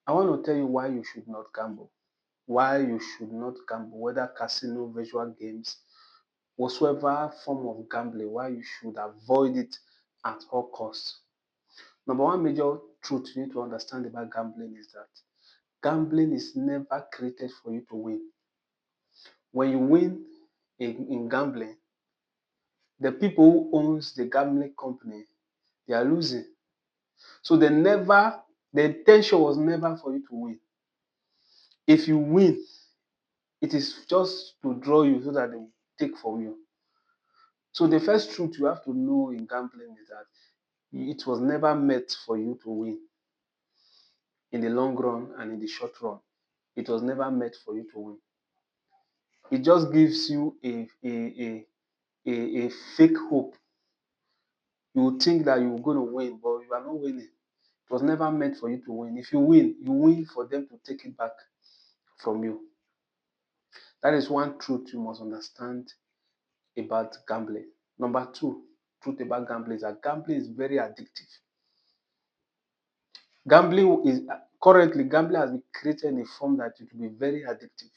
I want to tell you why you should not gamble. Why you should not gamble, whether casino, virtual games, whatsoever form of gambling, why you should avoid it at all costs. Number one major truth you need to understand about gambling is that gambling is never created for you to win. When you win in gambling, the people who owns the gambling company, they are losing. So the intention was never for you to win. If you win, it is just to draw you so that they will take from you. So the first truth you have to know in gambling is that it was never meant for you to win in the long run and in the short run. It was never meant for you to win. It just gives you a fake hope. You think that you're going to win, but you are not winning. It was never meant for you to win. If you win for them to take it back from you. That is one truth you must understand about gambling. Number two, truth about gambling is that gambling is very addictive. Gambling has been created in a form that it will be very addictive.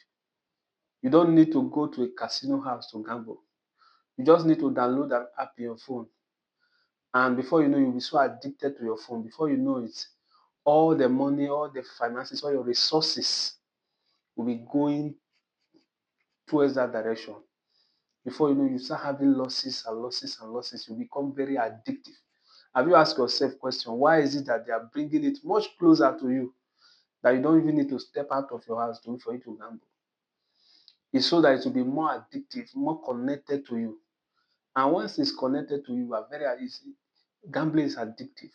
You don't need to go to a casino house to gamble. You just need to download an app in your phone. And before you know, you'll be so addicted to your phone. Before you know it, all the money, all the finances, all your resources will be going towards that direction. Before you know, you start having losses and losses and losses. You become very addictive. Have you asked yourself a question? Why is it that they are bringing it much closer to you that you don't even need to step out of your house for you to gamble? It's so that it will be more addictive, more connected to you. And once it's connected to you, you are very easy. Gambling is addictive.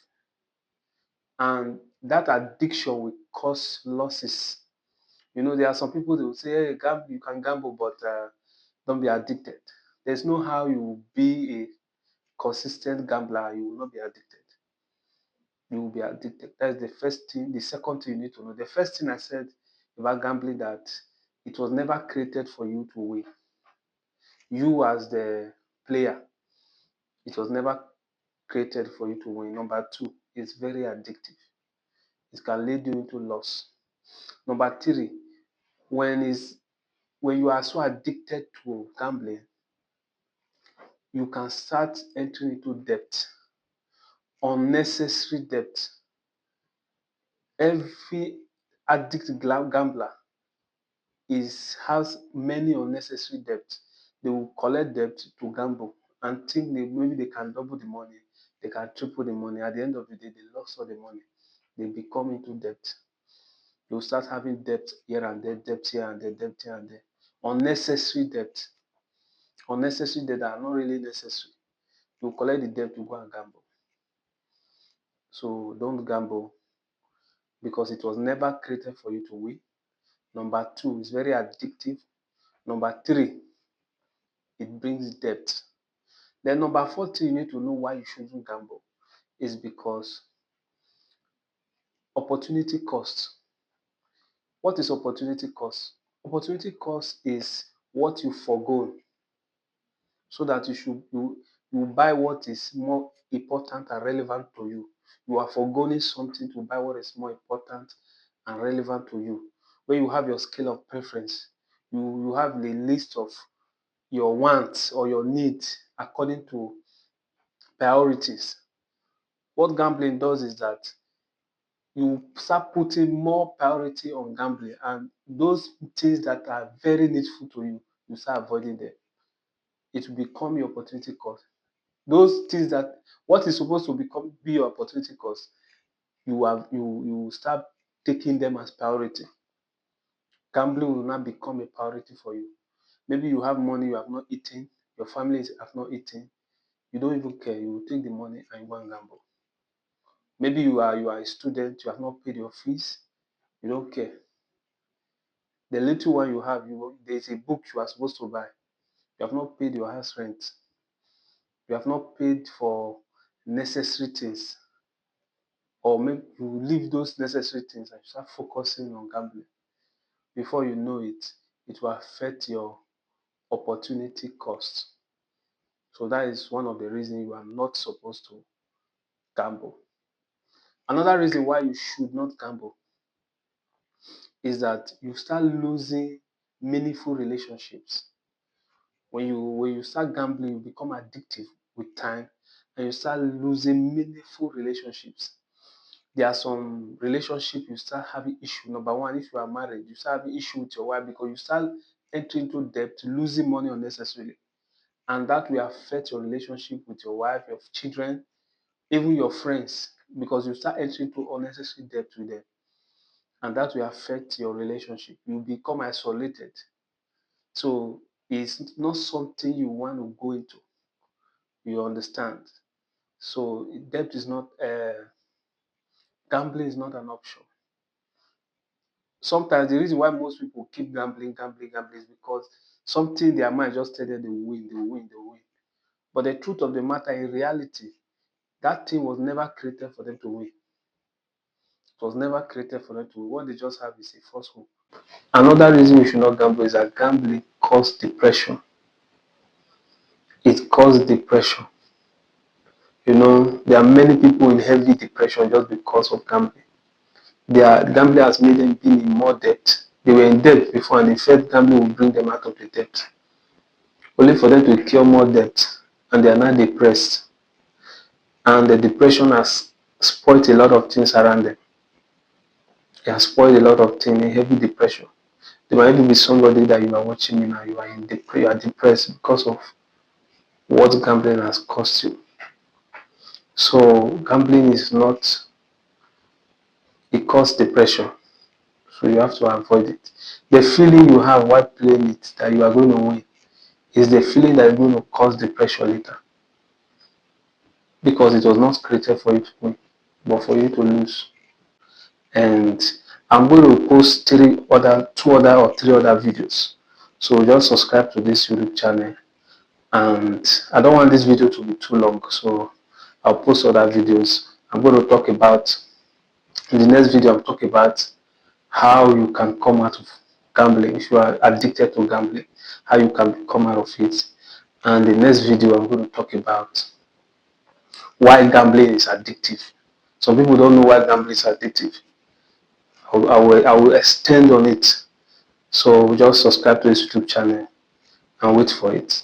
And that addiction will cause losses. There are some people that will say, hey, gamble, you can gamble, but don't be addicted. There's no how you will be a consistent gambler, you will not be addicted. You will be addicted. That's the first thing. The second thing you need to know. The first thing I said about gambling that it was never created for you to win. You as the player, it was never created for you to win. Number two, it's very addictive. It can lead you into loss. Number three, when you are so addicted to gambling, you can start entering into debt, unnecessary debt. Every gambler has many unnecessary debt. They will collect debt to gamble and think maybe they can double the money, they can triple the money. At the end of the day, they lost all the money. They become into debt. They will start having debt here and there, debt here and there, debt here and there. Unnecessary debt. Unnecessary debt that are not really necessary. You will collect the debt to go and gamble. So don't gamble because it was never created for you to win. Number two, it's very addictive. Number three, it brings debt. Then number four thing you need to know why you shouldn't gamble is because opportunity cost. What is opportunity cost? Opportunity cost is what you forgo so that you buy what is more important and relevant to you. You are foregoing something to buy what is more important and relevant to you. When you have your scale of preference, you have the list of your wants or your needs according to priorities. What gambling does is that you start putting more priority on gambling, and those things that are very needful to you, you start avoiding them. It will become your opportunity cost. Those things that what is supposed to be your opportunity cost, you start taking them as priority. Gambling will not become a priority for you. Maybe you have money you have not eaten, your family have not eaten, you don't even care. You will take the money and go and gamble. Maybe you are a student, you have not paid your fees, you don't care. The little one you have, there's a book you are supposed to buy. You have not paid your house rent. You have not paid for necessary things. Or maybe you leave those necessary things and start focusing on gambling. Before you know it, it will affect your opportunity cost. So that is one of the reasons you are not supposed to gamble. Another reason why you should not gamble is that you start losing meaningful relationships. When you start gambling, you become addictive with time, and you start losing meaningful relationships. There are some relationships you start having issue. Number one, if you are married, you start having issue with your wife because you start entering into debt, losing money unnecessarily, and that will affect your relationship with your wife, your children, even your friends, because you start entering into unnecessary debt with them, and that will affect your relationship. You become isolated. So it's not something you want to go into. You understand? So debt is not gambling is not an option. Sometimes the reason why most people keep gambling is because something in their mind just tell them they will win, they will win, they will win. But the truth of the matter, in reality, that thing was never created for them to win. It was never created for them to win. What they just have is a false hope. Another reason you should not gamble is that gambling causes depression. It causes depression. There are many people in heavy depression just because of gambling. Their gambling has made them be in more debt. They were in debt before, and they felt gambling will bring them out of the debt, only for them to incur more debt, and they are now depressed. And the depression has spoiled a lot of things around them. It has spoiled a lot of things in heavy depression. There might even be somebody that you are watching me now, you are depressed because of what gambling has cost you. So gambling is not, it causes depression. So you have to avoid it. The feeling you have while playing it that you are going to win is the feeling that is going to cause depression later. Because it was not created for you to win, but for you to lose. And I'm going to post two other or three other videos. So just subscribe to this YouTube channel. And I don't want this video to be too long, so I'll post other videos. I'm going to talk about, in the next video, I'm talking about how you can come out of gambling. If you are addicted to gambling, how you can come out of it. And the next video, I'm going to talk about why gambling is addictive. Some people don't know why gambling is addictive. I will extend on it. So just subscribe to this YouTube channel and wait for it.